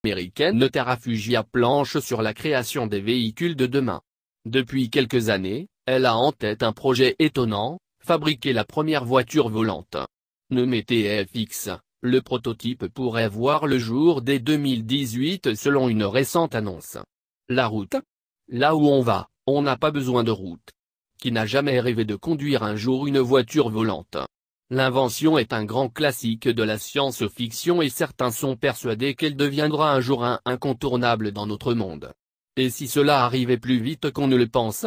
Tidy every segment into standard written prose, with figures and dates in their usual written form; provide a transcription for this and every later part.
américaine Terrafugia planche sur la création des véhicules de demain. Depuis quelques années, elle a en tête un projet étonnant, fabriquer la première voiture volante. Nommée TFX, le prototype pourrait voir le jour dès 2018 selon une récente annonce. La route? Là où on va, on n'a pas besoin de route. Qui n'a jamais rêvé de conduire un jour une voiture volante? L'invention est un grand classique de la science-fiction et certains sont persuadés qu'elle deviendra un jour un incontournable dans notre monde. Et si cela arrivait plus vite qu'on ne le pense?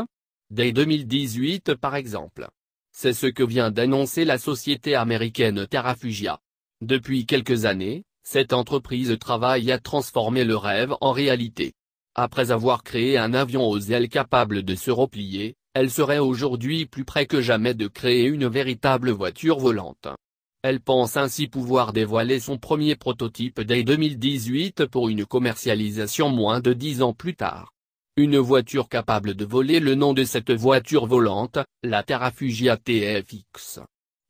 Dès 2018 par exemple. C'est ce que vient d'annoncer la société américaine Terrafugia. Depuis quelques années, cette entreprise travaille à transformer le rêve en réalité. Après avoir créé un avion aux ailes capable de se replier, elle serait aujourd'hui plus près que jamais de créer une véritable voiture volante. Elle pense ainsi pouvoir dévoiler son premier prototype dès 2018 pour une commercialisation moins de 10 ans plus tard. Une voiture capable de voler. Le nom de cette voiture volante, la Terrafugia TFX.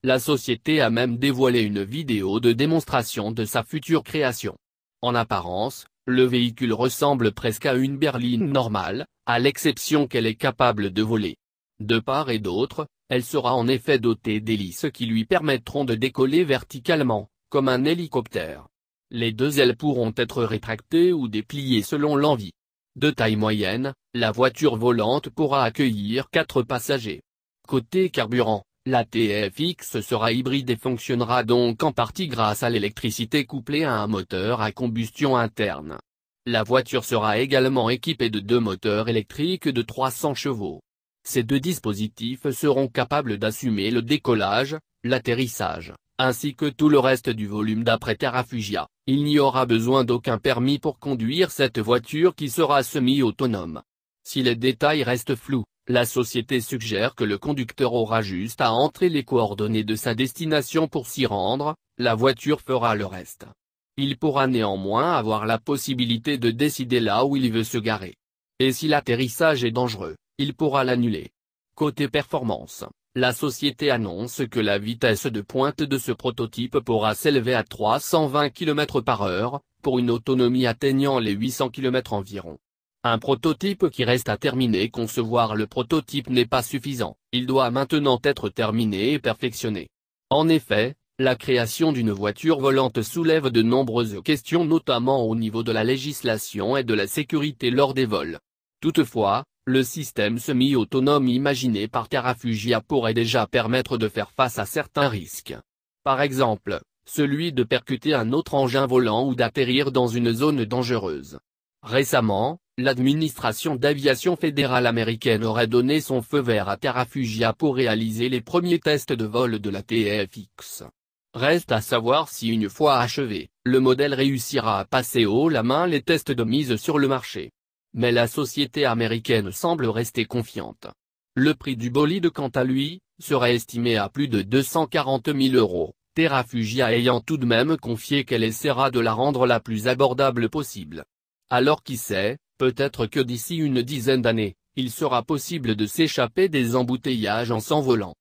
La société a même dévoilé une vidéo de démonstration de sa future création. En apparence, le véhicule ressemble presque à une berline normale, à l'exception qu'elle est capable de voler. De part et d'autre, elle sera en effet dotée d'hélices qui lui permettront de décoller verticalement, comme un hélicoptère. Les deux ailes pourront être rétractées ou dépliées selon l'envie. De taille moyenne, la voiture volante pourra accueillir 4 passagers. Côté carburant, la TFX sera hybride et fonctionnera donc en partie grâce à l'électricité couplée à un moteur à combustion interne. La voiture sera également équipée de 2 moteurs électriques de 300 chevaux. Ces 2 dispositifs seront capables d'assumer le décollage, l'atterrissage, ainsi que tout le reste du volume. D'après Terrafugia, il n'y aura besoin d'aucun permis pour conduire cette voiture qui sera semi-autonome. Si les détails restent flous, la société suggère que le conducteur aura juste à entrer les coordonnées de sa destination pour s'y rendre, la voiture fera le reste. Il pourra néanmoins avoir la possibilité de décider là où il veut se garer. Et si l'atterrissage est dangereux, il pourra l'annuler. Côté performance, la société annonce que la vitesse de pointe de ce prototype pourra s'élever à 320 km/h, pour une autonomie atteignant les 800 km environ. Un prototype qui reste à terminer. Concevoir le prototype n'est pas suffisant, il doit maintenant être terminé et perfectionné. En effet, la création d'une voiture volante soulève de nombreuses questions notamment au niveau de la législation et de la sécurité lors des vols. Toutefois, le système semi-autonome imaginé par Terrafugia pourrait déjà permettre de faire face à certains risques. Par exemple, celui de percuter un autre engin volant ou d'atterrir dans une zone dangereuse. Récemment, l'administration d'aviation fédérale américaine aurait donné son feu vert à Terrafugia pour réaliser les premiers tests de vol de la TFX. Reste à savoir si une fois achevé, le modèle réussira à passer haut la main les tests de mise sur le marché. Mais la société américaine semble rester confiante. Le prix du bolide quant à lui, serait estimé à plus de 240 000 €, Terrafugia ayant tout de même confié qu'elle essaiera de la rendre la plus abordable possible. Alors qui sait, peut-être que d'ici une dizaine d'années, il sera possible de s'échapper des embouteillages en s'envolant.